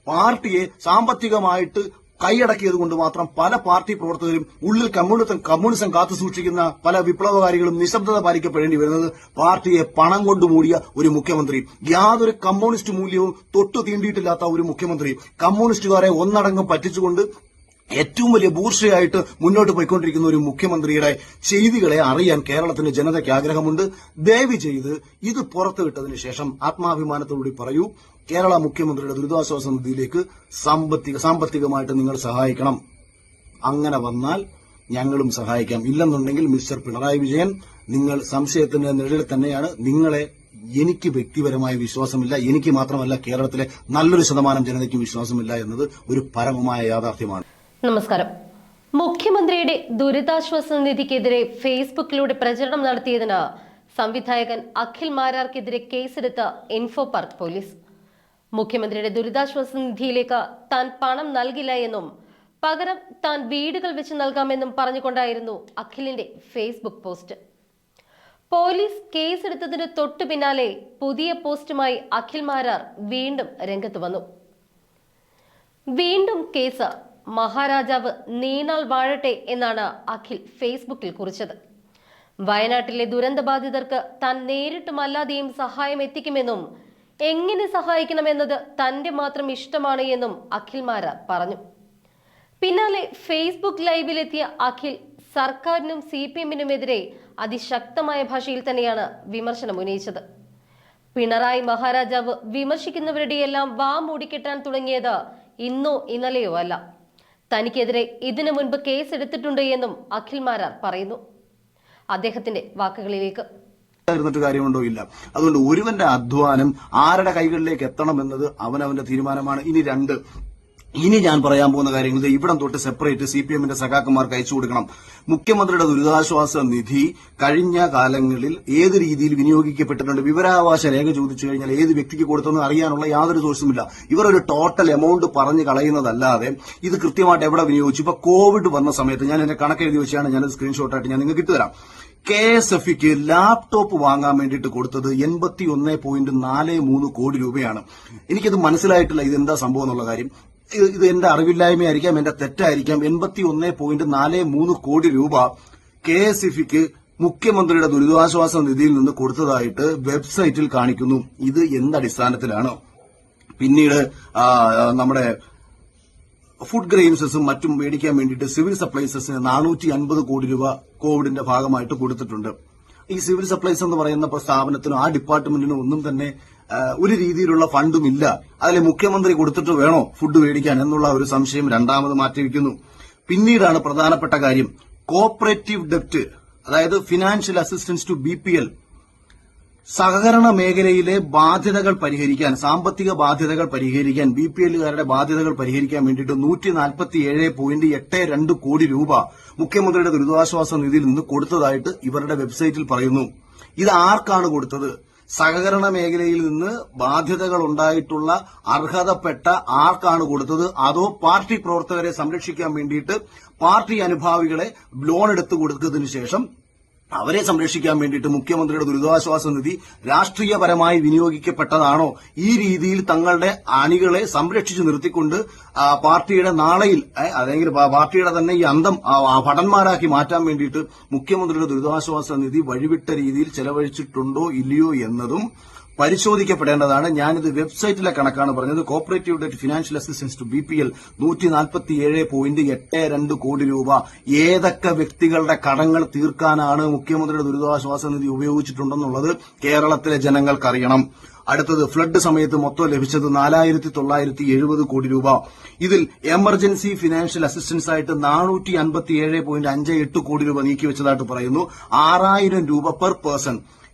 പാർട്ടിയെ സാമ്പത്തികമായിട്ട് കൈയടക്കിയത് കൊണ്ട് മാത്രം പല പാർട്ടി പ്രവർത്തകരും ഉള്ളിൽ കമ്മ്യൂണിസം കാത്തുസൂക്ഷിക്കുന്ന പല വിപ്ലവകാരികളും നിശബ്ദത പാലിക്കപ്പെടേണ്ടി വരുന്നത് പാർട്ടിയെ പണം കൊണ്ട് മൂടിയ ഒരു മുഖ്യമന്ത്രി, യാതൊരു കമ്മ്യൂണിസ്റ്റ് മൂല്യവും തൊട്ടു തീണ്ടിയിട്ടില്ലാത്ത ഒരു മുഖ്യമന്ത്രി, കമ്മ്യൂണിസ്റ്റുകാരെ ഒന്നടങ്കം പറ്റിച്ചുകൊണ്ട് ഏറ്റവും വലിയ ബൂർഷയായിട്ട് മുന്നോട്ട് പോയിക്കൊണ്ടിരിക്കുന്ന ഒരു മുഖ്യമന്ത്രിയുടെ ചെയ്തികളെ അറിയാൻ കേരളത്തിന്റെ ജനതയ്ക്ക് ആഗ്രഹമുണ്ട്. ദയവ് ചെയ്ത് ഇത് പുറത്തുവിട്ടതിന് ശേഷം ആത്മാഭിമാനത്തോടുകൂടി പറയൂ, കേരള മുഖ്യമന്ത്രിയുടെ ദുരിതാശ്വാസ നിധിയിലേക്ക് സാമ്പത്തികമായിട്ട് നിങ്ങൾ സഹായിക്കണം. അങ്ങനെ വന്നാൽ ഞങ്ങളും സഹായിക്കാം. ഇല്ലെന്നുണ്ടെങ്കിൽ മിസ്റ്റർ പിണറായി വിജയൻ, നിങ്ങൾ സംശയത്തിന്റെ നിഴലിൽ തന്നെയാണ്. നിങ്ങളെ എനിക്ക് വ്യക്തിപരമായ വിശ്വാസമില്ല, എനിക്ക് മാത്രമല്ല കേരളത്തിലെ നല്ലൊരു ശതമാനം ജനതയ്ക്ക് വിശ്വാസമില്ല എന്നത് ഒരു പരമമായ യാഥാർത്ഥ്യമാണ്. നമസ്കാരം. മുഖ്യമന്ത്രിയുടെ ദുരിതാശ്വാസ നിധിക്കെതിരെ ഫേസ്ബുക്കിലൂടെ പ്രചരണം നടത്തിയതിന് സംവിധായകൻ അഖിൽ മാരാർക്കെതിരെ കേസെടുത്ത ഇൻഫോ പാർക്ക് പോലീസ്. മുഖ്യമന്ത്രിയുടെ ദുരിതാശ്വാസ നിധിയിലേക്ക് താൻ പണം നൽകില്ല എന്നും പകരം താൻ വീടുകൾ വെച്ച് നൽകാമെന്നും പറഞ്ഞുകൊണ്ടായിരുന്നു അഖിലിന്റെ ഫേസ്ബുക്ക് പോസ്റ്റ്. പോലീസ് കേസെടുത്തതിന് തൊട്ടു പിന്നാലെ പുതിയ പോസ്റ്റുമായി അഖിൽ മാരാർ വീണ്ടും രംഗത്ത് വന്നു. വീണ്ടും കേസ്, മഹാരാജാവ് നീണാൾ വാഴട്ടെ എന്നാണ് അഖിൽ ഫേസ്ബുക്കിൽ കുറിച്ചത്. വയനാട്ടിലെ ദുരന്തബാധിതർക്ക് താൻ നേരിട്ടും അല്ലാതെയും സഹായം എത്തിക്കുമെന്നും എങ്ങനെ സഹായിക്കണമെന്നത് തന്റെ മാത്രം ഇഷ്ടമാണ് എന്നും അഖിൽ മാരാർ പറഞ്ഞു. പിന്നാലെ ഫേസ്ബുക്ക് ലൈവിലെത്തിയ അഖിൽ സർക്കാരിനും CPM-നുമെതിരെ അതിശക്തമായ ഭാഷയിൽ തന്നെയാണ് വിമർശനം ഉന്നയിച്ചത്. പിണറായി മഹാരാജാവ് വിമർശിക്കുന്നവരുടെയെല്ലാം വാ മൂടിക്കെട്ടാൻ തുടങ്ങിയത് ഇന്നോ ഇന്നലെയോ അല്ല. തനിക്കെതിരെ ഇതിനു മുൻപ് കേസെടുത്തിട്ടുണ്ട് എന്നും അഖിൽ മാരാർ പറയുന്നു. അദ്ദേഹത്തിന്റെ വാക്കുകളിലേക്ക്. കാര്യമുണ്ടോ? ഇല്ല. അതുകൊണ്ട് ഒരുവന്റെ അധ്വാനം ആരുടെ കൈകളിലേക്ക് എത്തണമെന്നത് അവനവന്റെ തീരുമാനമാണ്. ഇനി ഞാൻ പറയാൻ പോകുന്ന കാര്യങ്ങൾ ഇവിടം തൊട്ട് സെപ്പറേറ്റ് CPM-ന്റെ സഖാക്കന്മാർക്ക് അയച്ചു കൊടുക്കണം. മുഖ്യമന്ത്രിയുടെ ദുരിതാശ്വാസ നിധി കഴിഞ്ഞ കാലങ്ങളിൽ ഏത് രീതിയിൽ വിനിയോഗിക്കപ്പെട്ടിട്ടുണ്ട്, വിവരാവകാശ രേഖ ചോദിച്ചു കഴിഞ്ഞാൽ ഏത് വ്യക്തിക്ക് കൊടുത്തെന്ന് അറിയാനുള്ള യാതൊരു സോഴ്സുമില്ല. ഇവർ ഒരു ടോട്ടൽ എമൗണ്ട് പറഞ്ഞു കളയുന്നതല്ലാതെ ഇത് കൃത്യമായിട്ട് എവിടെ വിനിയോഗിച്ചു. ഇപ്പൊ കോവിഡ് വന്ന സമയത്ത് ഞാൻ എന്റെ കണക്കെഴുതി വെച്ചാണ് ഞാനത് സ്ക്രീൻഷോട്ടായിട്ട് ഞാൻ നിങ്ങൾക്ക് ഇട്ടുതരാം. KSFക്ക് ലാപ്ടോപ്പ് വാങ്ങാൻ വേണ്ടിയിട്ട് കൊടുത്തത് 81.43 കോടി രൂപയാണ്. എനിക്കത് മനസ്സിലായിട്ടില്ല ഇതെന്താ സംഭവം എന്നുള്ള കാര്യം. ഇത് എന്റെ അറിവില്ലായ്മയായിരിക്കാം, എന്റെ തെറ്റായിരിക്കാം. 81.43 കോടി രൂപ KSFക്ക് മുഖ്യമന്ത്രിയുടെ ദുരിതാശ്വാസ നിധിയിൽ നിന്ന് കൊടുത്തതായിട്ട് വെബ്സൈറ്റിൽ കാണിക്കുന്നു. ഇത് എന്തടിസ്ഥാനത്തിലാണ്? പിന്നീട് നമ്മുടെ ഫുഡ് ഗ്രെയിൻസും മറ്റും മേടിക്കാൻ വേണ്ടിയിട്ട് സിവിൽ സപ്ലൈസസിന് 450 കോടി രൂപ കോവിഡിന്റെ ഭാഗമായിട്ട് കൊടുത്തിട്ടുണ്ട്. ഈ സിവിൽ സപ്ലൈസ് എന്ന് പറയുന്ന സ്ഥാപനത്തിനും ആ ഡിപ്പാർട്ട്മെന്റിനും ഒന്നും തന്നെ ഒരു രീതിയിലുള്ള ഫണ്ടും ഇല്ല. അതിലെ മുഖ്യമന്ത്രി കൊടുത്തിട്ട് വേണോ ഫുഡ് മേടിക്കാൻ എന്നുള്ള ഒരു സംശയം രണ്ടാമത് മാറ്റിവെക്കുന്നു. പിന്നീടാണ് പ്രധാനപ്പെട്ട കാര്യം, കോപ്പറേറ്റീവ് ഡെപ്റ്റ്, അതായത് ഫിനാൻഷ്യൽ അസിസ്റ്റൻസ് ടു BPL, സഹകരണ മേഖലയിലെ ബാധ്യതകൾ പരിഹരിക്കാൻ, സാമ്പത്തിക ബാധ്യതകൾ പരിഹരിക്കാൻ, BPLകാരുടെ ബാധ്യതകൾ പരിഹരിക്കാൻ വേണ്ടിയിട്ട് 147.82 കോടി രൂപ മുഖ്യമന്ത്രിയുടെ ദുരിതാശ്വാസ നിധിയിൽ നിന്ന് കൊടുത്തതായിട്ട് ഇവരുടെ വെബ്സൈറ്റിൽ പറയുന്നു. ഇത് ആർക്കാണ് കൊടുത്തത്? സഹകരണ മേഖലയിൽ നിന്ന് ബാധ്യതകൾ ഉണ്ടായിട്ടുള്ള അർഹതപ്പെട്ട ആർക്കാണ് കൊടുത്തത്? അതോ പാർട്ടി പ്രവർത്തകരെ സംരക്ഷിക്കാൻ വേണ്ടിയിട്ട് പാർട്ടി അനുഭാവികളെ ലോൺ എടുത്തു കൊടുത്തതിനു ശേഷം അവരെ സംരക്ഷിക്കാൻ വേണ്ടിയിട്ട് മുഖ്യമന്ത്രിയുടെ ദുരിതാശ്വാസ നിധി രാഷ്ട്രീയപരമായി വിനിയോഗിക്കപ്പെട്ടതാണോ? ഈ രീതിയിൽ തങ്ങളുടെ അണികളെ സംരക്ഷിച്ചു നിർത്തിക്കൊണ്ട് പാർട്ടിയുടെ നാളെയിൽ അല്ലെങ്കിൽ പാർട്ടിയുടെ തന്നെ ഈ അന്തം ഭടന്മാരാക്കി മാറ്റാൻ വേണ്ടിയിട്ട് മുഖ്യമന്ത്രിയുടെ ദുരിതാശ്വാസ നിധി വഴിവിട്ട രീതിയിൽ ചെലവഴിച്ചിട്ടുണ്ടോ ഇല്ലയോ എന്നതും പരിശോധിക്കപ്പെടേണ്ടതാണ്. ഞാനിത് വെബ്സൈറ്റിലെ കണക്കാണ് പറഞ്ഞത്. Cooperative debt financial assistance to BPL 147.82 കോടി രൂപ ഏതൊക്കെ വ്യക്തികളുടെ കടങ്ങൾ തീർക്കാനാണ് മുഖ്യമന്ത്രിയുടെ ദുരിതാശ്വാസ നിധി ഉപയോഗിച്ചിട്ടുണ്ടെന്നുള്ളത് കേരളത്തിലെ ജനങ്ങൾക്കറിയണം. അടുത്തത്, ഫ്ലഡ് സമയത്ത് മൊത്തം ലഭിച്ചത് 4,970 കോടി രൂപ. ഇതിൽ എമർജൻസി ഫിനാൻഷ്യൽ അസിസ്റ്റൻസ് ആയിട്ട് 457.58 കോടി രൂപ നീക്കിവെച്ചതായിട്ട് പറയുന്നു. 6,000 രൂപ പെർ പേഴ്സൺ.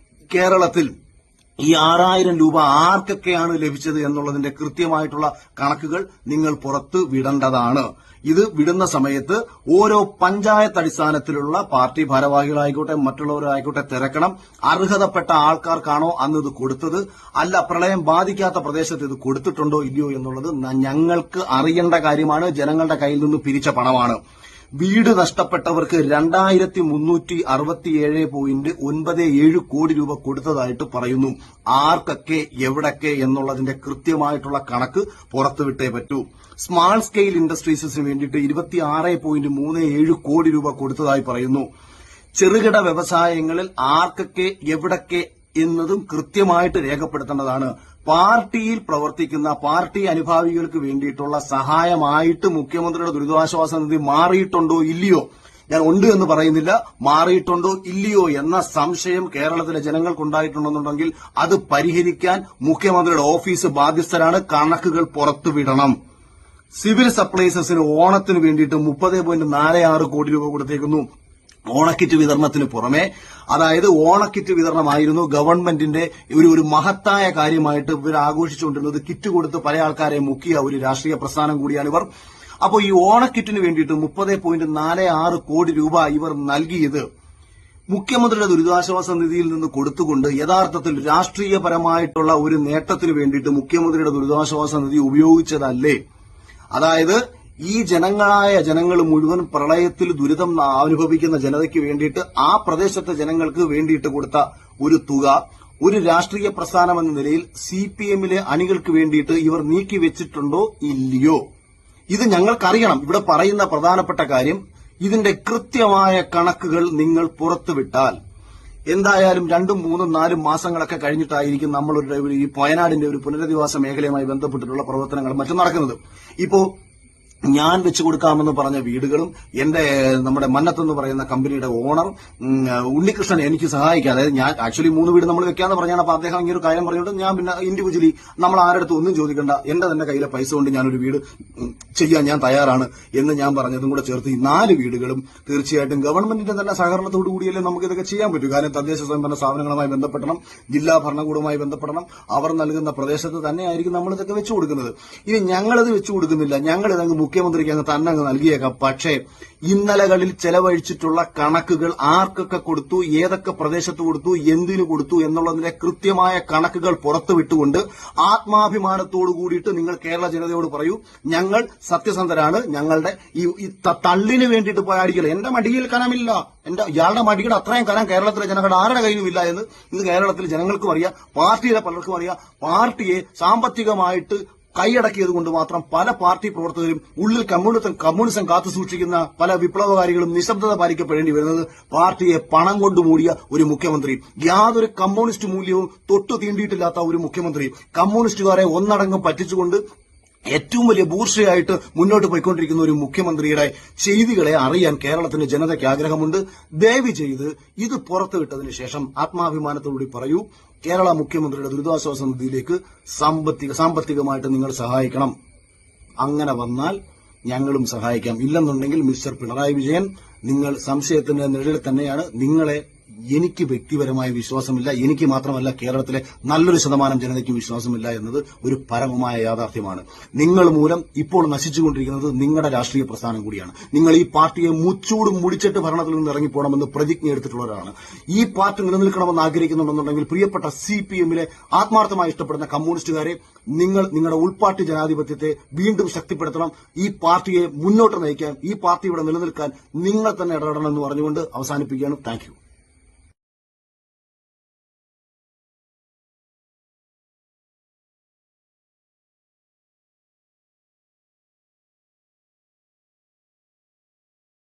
കേരളത്തിൽ ഈ 6,000 രൂപ ആർക്കൊക്കെയാണ് ലഭിച്ചത് എന്നുള്ളതിന്റെ കൃത്യമായിട്ടുള്ള കണക്കുകൾ നിങ്ങൾ പുറത്ത് വിടേണ്ടതാണ്. ഇത് വിടുന്ന സമയത്ത് ഓരോ പഞ്ചായത്ത് അടിസ്ഥാനത്തിലുള്ള പാർട്ടി ഭാരവാഹികളായിക്കോട്ടെ മറ്റുള്ളവരായിക്കോട്ടെ തിരക്കണം. അർഹതപ്പെട്ട ആൾക്കാർക്കാണോ അന്ന് ഇത് കൊടുത്തത്, അല്ല പ്രളയം ബാധിക്കാത്ത പ്രദേശത്ത് ഇത് കൊടുത്തിട്ടുണ്ടോ ഇല്ലയോ എന്നുള്ളത് ഞങ്ങൾക്ക് അറിയേണ്ട കാര്യമാണ്. ജനങ്ങളുടെ കയ്യിൽ നിന്ന് പിരിച്ച പണമാണ്. വീട് നഷ്ടപ്പെട്ടവർക്ക് 2367.97 കോടി രൂപ കൊടുത്തതായിട്ട് പറയുന്നു. ആർക്കൊക്കെ എവിടൊക്കെ എന്നുള്ളതിന്റെ കൃത്യമായിട്ടുള്ള കണക്ക് പുറത്തുവിട്ടേ പറ്റൂ. സ്മാൾ സ്കെയിൽ ഇൻഡസ്ട്രീസിന് വേണ്ടിയിട്ട് 26.37 കോടി രൂപ കൊടുത്തതായി പറയുന്നു. ചെറുകിട വ്യവസായങ്ങളിൽ ആർക്കൊക്കെ എവിടൊക്കെ എന്നതും കൃത്യമായിട്ട് രേഖപ്പെടുത്തേണ്ടതാണ്. പാർട്ടിയിൽ പ്രവർത്തിക്കുന്ന പാർട്ടി അനുഭാവികൾക്ക് വേണ്ടിയിട്ടുള്ള സഹായമായിട്ട് മുഖ്യമന്ത്രിയുടെ ദുരിതാശ്വാസ നിധി മാറിയിട്ടുണ്ടോ ഇല്ലയോ, ഞാൻ ഉണ്ട് എന്ന് പറയുന്നില്ല, മാറിയിട്ടുണ്ടോ ഇല്ലയോ എന്ന സംശയം കേരളത്തിലെ ജനങ്ങൾക്കുണ്ടായിട്ടുണ്ടെന്നുണ്ടെങ്കിൽ അത് പരിഹരിക്കാൻ മുഖ്യമന്ത്രിയുടെ ഓഫീസ് ബാധ്യസ്ഥരാണ്. കണക്കുകൾ പുറത്തുവിടണം. സിവിൽ സപ്ലൈസസിന് ഓണത്തിന് വേണ്ടിയിട്ട് 30.46 കോടി രൂപ കൊടുത്തേക്കുന്നു. ഓണക്കിറ്റ് വിതരണത്തിന് പുറമെ, അതായത് ഓണക്കിറ്റ് വിതരണമായിരുന്നു ഗവൺമെന്റിന്റെ ഒരു മഹത്തായ കാര്യമായിട്ട് ഇവർ ആഘോഷിച്ചുകൊണ്ടിരുന്നത്. കിറ്റ് കൊടുത്ത് പല ആൾക്കാരെ മുക്കിയ ഒരു രാഷ്ട്രീയ പ്രസ്ഥാനം കൂടിയാണ് ഇവർ. അപ്പോൾ ഈ ഓണക്കിറ്റിന് വേണ്ടിയിട്ട് 30.46 കോടി രൂപ ഇവർ നൽകിയത് മുഖ്യമന്ത്രിയുടെ ദുരിതാശ്വാസ നിധിയിൽ നിന്ന് കൊടുത്തുകൊണ്ട് യഥാർത്ഥത്തിൽ രാഷ്ട്രീയപരമായിട്ടുള്ള ഒരു നേട്ടത്തിന് വേണ്ടിയിട്ട് മുഖ്യമന്ത്രിയുടെ ദുരിതാശ്വാസ നിധി ഉപയോഗിച്ചതല്ലേ? അതായത് ഈ ജനങ്ങൾ മുഴുവൻ പ്രളയത്തിൽ ദുരിതം അനുഭവിക്കുന്ന ജനതയ്ക്ക് വേണ്ടിയിട്ട് ആ പ്രദേശത്തെ ജനങ്ങൾക്ക് വേണ്ടിയിട്ട് കൊടുത്ത ഒരു തുക ഒരു രാഷ്ട്രീയ പ്രസ്ഥാനം എന്ന നിലയിൽ സിപിഎമ്മിലെ അണികൾക്ക് വേണ്ടിയിട്ട് ഇവർ നീക്കിവെച്ചിട്ടുണ്ടോ ഇല്ലയോ? ഇത് ഞങ്ങൾക്കറിയണം. ഇവിടെ പറയുന്ന പ്രധാനപ്പെട്ട കാര്യം, ഇതിന്റെ കൃത്യമായ കണക്കുകൾ നിങ്ങൾ പുറത്തുവിട്ടാൽ എന്തായാലും 2, 3, 4 മാസങ്ങളൊക്കെ കഴിഞ്ഞിട്ടായിരിക്കും നമ്മളൊരു ഈ വയനാടിന്റെ ഒരു പുനരധിവാസ മേഖലയുമായി ബന്ധപ്പെട്ടിട്ടുള്ള പ്രവർത്തനങ്ങളും മറ്റും നടക്കുന്നത്. ഇപ്പോ ഞാൻ വെച്ചു കൊടുക്കാമെന്ന് പറഞ്ഞ വീടുകളും നമ്മുടെ മന്നത്തെന്ന് പറയുന്ന കമ്പനിയുടെ ഓണർ ഉണ്ണികൃഷ്ണൻ എനിക്ക് സഹായിക്കാം. അതായത് ഞാൻ ആക്ച്വലി 3 വീട് നമ്മൾ വെക്കാന്ന് പറഞ്ഞാണ്. അപ്പൊ അദ്ദേഹം ഇങ്ങനെ ഒരു കാര്യം പറഞ്ഞിട്ട് ഞാൻ പിന്നെ ഇൻഡിവിജ്വലി നമ്മൾ ആരുടെ ഒന്നും ചോദിക്കണ്ട, എന്റെ തന്നെ കയ്യിലെ പൈസ കൊണ്ട് ഞാനൊരു വീട് ചെയ്യാൻ ഞാൻ തയ്യാറാണ് എന്ന് ഞാൻ പറഞ്ഞതും കൂടെ ചേർത്ത് ഈ 4 വീടുകളും തീർച്ചയായിട്ടും ഗവൺമെന്റിന്റെ തന്നെ സഹകരണത്തോടു കൂടിയല്ലേ നമുക്ക് ഇതൊക്കെ ചെയ്യാൻ പറ്റൂ. കാരണം തദ്ദേശ സ്വയംഭരണ സ്ഥാപനങ്ങളുമായി ബന്ധപ്പെടണം, ജില്ലാ ഭരണകൂടവുമായി ബന്ധപ്പെടണം, അവർ നൽകുന്ന പ്രദേശത്ത് തന്നെയായിരിക്കും നമ്മൾ ഇതൊക്കെ വെച്ചു കൊടുക്കുന്നത്. ഇനി ഞങ്ങളിത് വെച്ചു കൊടുക്കുന്നില്ല, ഞങ്ങളിതങ്ങ് മുഖ്യമന്ത്രിക്ക് തന്നെ നൽകിയേക്കാം. പക്ഷേ ഇന്നലകളിൽ ചെലവഴിച്ചിട്ടുള്ള കണക്കുകൾ ആർക്കൊക്കെ കൊടുത്തു, ഏതൊക്കെ പ്രദേശത്ത് കൊടുത്തു, എന്തിനു കൊടുത്തു എന്നുള്ളതിന്റെ കൃത്യമായ കണക്കുകൾ പുറത്തുവിട്ടുകൊണ്ട് ആത്മാഭിമാനത്തോടു കൂടിയിട്ട് നിങ്ങൾ കേരള ജനതയോട് പറയൂ, ഞങ്ങൾ സത്യസന്ധരാണ്, ഞങ്ങളുടെ ഈ തള്ളിന് വേണ്ടിയിട്ട് പോയാടിക്കല എന്റെ മടിയിൽ കനമില്ല, ഇയാളുടെ മടിയുടെ അത്രയും കനം കേരളത്തിലെ ജനങ്ങളുടെ ആരുടെ കയ്യിലുമില്ല എന്ന് ഇന്ന് കേരളത്തിലെ ജനങ്ങൾക്കും അറിയാം, പാർട്ടിയിലെ പലർക്കും അറിയാം. പാർട്ടിയെ സാമ്പത്തികമായിട്ട് കൈയടക്കിയത് കൊണ്ട് മാത്രം പല പാർട്ടി പ്രവർത്തകരും ഉള്ളിൽ കമ്മ്യൂണിസം കാത്തുസൂക്ഷിക്കുന്ന പല വിപ്ലവകാരികളും നിശബ്ദത പാലിക്കപ്പെടേണ്ടി വരുന്നത് പാർട്ടിയെ പണം കൊണ്ട് മൂടിയ ഒരു മുഖ്യമന്ത്രി, യാതൊരു കമ്മ്യൂണിസ്റ്റ് മൂല്യവും തൊട്ടു തീണ്ടിയിട്ടില്ലാത്ത ഒരു മുഖ്യമന്ത്രി, കമ്മ്യൂണിസ്റ്റുകാരെ ഒന്നടങ്കം പറ്റിച്ചുകൊണ്ട് ഏറ്റവും വലിയ ബൂർഷയായിട്ട് മുന്നോട്ട് പോയിക്കൊണ്ടിരിക്കുന്ന ഒരു മുഖ്യമന്ത്രിയുടെ ചെയ്തികളെ അറിയാൻ കേരളത്തിന്റെ ജനതയ്ക്ക് ആഗ്രഹമുണ്ട്. ദയവ് ചെയ്ത് ഇത് പുറത്തുവിട്ടതിന് ശേഷം ആത്മാഭിമാനത്തോടുകൂടി പറയൂ, കേരള മുഖ്യമന്ത്രിയുടെ ദുരിതാശ്വാസ നിധിയിലേക്ക് സാമ്പത്തികമായിട്ട് നിങ്ങൾ സഹായിക്കണം. അങ്ങനെ വന്നാൽ ഞങ്ങളും സഹായിക്കാം. ഇല്ലെന്നുണ്ടെങ്കിൽ മിസ്റ്റർ പിണറായി വിജയൻ, നിങ്ങൾ സംശയത്തിന്റെ നിഴലിൽ തന്നെയാണ്. നിങ്ങളെ എനിക്ക് വ്യക്തിപരമായ വിശ്വാസമില്ല, എനിക്ക് മാത്രമല്ല കേരളത്തിലെ നല്ലൊരു ശതമാനം ജനതയ്ക്ക് വിശ്വാസമില്ല എന്നത് ഒരു പരമമായ യാഥാർത്ഥ്യമാണ്. നിങ്ങൾ മൂലം ഇപ്പോൾ നശിച്ചുകൊണ്ടിരിക്കുന്നത് നിങ്ങളുടെ രാഷ്ട്രീയ പ്രസ്ഥാനം കൂടിയാണ്. നിങ്ങൾ ഈ പാർട്ടിയെ മുച്ചൂടും മുടിച്ചിട്ട് ഭരണത്തിൽ നിന്ന് ഇറങ്ങിപ്പോണമെന്ന് പ്രതിജ്ഞ എടുത്തിട്ടുള്ളവരാണ്. ഈ പാർട്ടി നിലനിൽക്കണമെന്ന് ആഗ്രഹിക്കുന്നുണ്ടെന്നുണ്ടെങ്കിൽ പ്രിയപ്പെട്ട സിപിഎമ്മിലെ ആത്മാർത്ഥമായി ഇഷ്ടപ്പെടുന്ന കമ്മ്യൂണിസ്റ്റുകാരെ, നിങ്ങൾ നിങ്ങളുടെ ഉൾപാർട്ടി ജനാധിപത്യത്തെ വീണ്ടും ശക്തിപ്പെടുത്തണം. ഈ പാർട്ടിയെ മുന്നോട്ട് നയിക്കാൻ, ഈ പാർട്ടി ഇവിടെ നിലനിൽക്കാൻ നിങ്ങൾ തന്നെ ഇടപെടണമെന്ന് പറഞ്ഞുകൊണ്ട് അവസാനിപ്പിക്കുകയാണ്. Thank you.